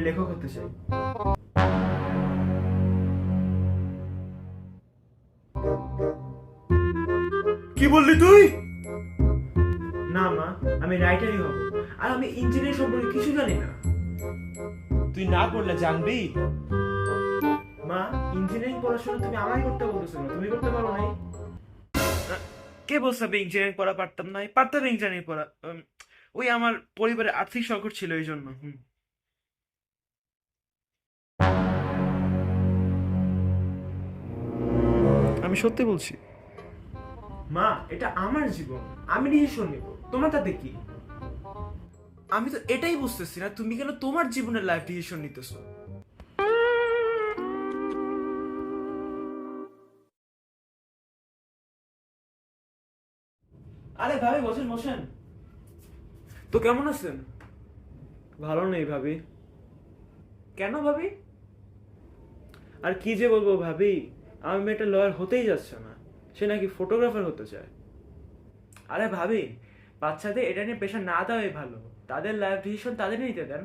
লেখক হতে চাই। কি বললি তুই? না মা, আমি রাইটারই হব। আর আমি ইঞ্জিনিয়ার সম্পর্কে কিছু জানি না। তুই না করলে জানবি? মা, ইঞ্জিনিয়ারিং পড়াশোনা তুমি আমায় করতে বলতেছো না, তুমি করতে পারো নাই? কে বলছে আমি ইঞ্জিনিয়ারিং পড়া পারতাম না? পারতাম ইঞ্জিনিয়ারিং পড়া। ওই আমার পরিবারের আর্থিক সংকট ছিল এই জন্য। আমি সত্যি বলছি। মা, এটা আমার জীবন, আমি ডিসিশন নিব, তোমার তাতে কি? আমি তো এটাই বুঝতেছি না, তুমি কেন তোমার জীবনের লাইফ ডিসিশন নিতেছো? আরে ভাবি, বসেন বসেন। তো কেমন আছেন? ভালো নেই ভাবি। কেন ভাবি? আর কি যে বলবো ভাবি, আমার মেয়েটা লয়ার হতেই যাচ্ছে না, সে নাকি ফটোগ্রাফার হতে চায়। আরে ভাবি, বাচ্চাদের এটা নিয়ে প্রেশার না দেওয়াই ভালো, তাদের লাইফ ডিসিশন তাদের নিতে দেন।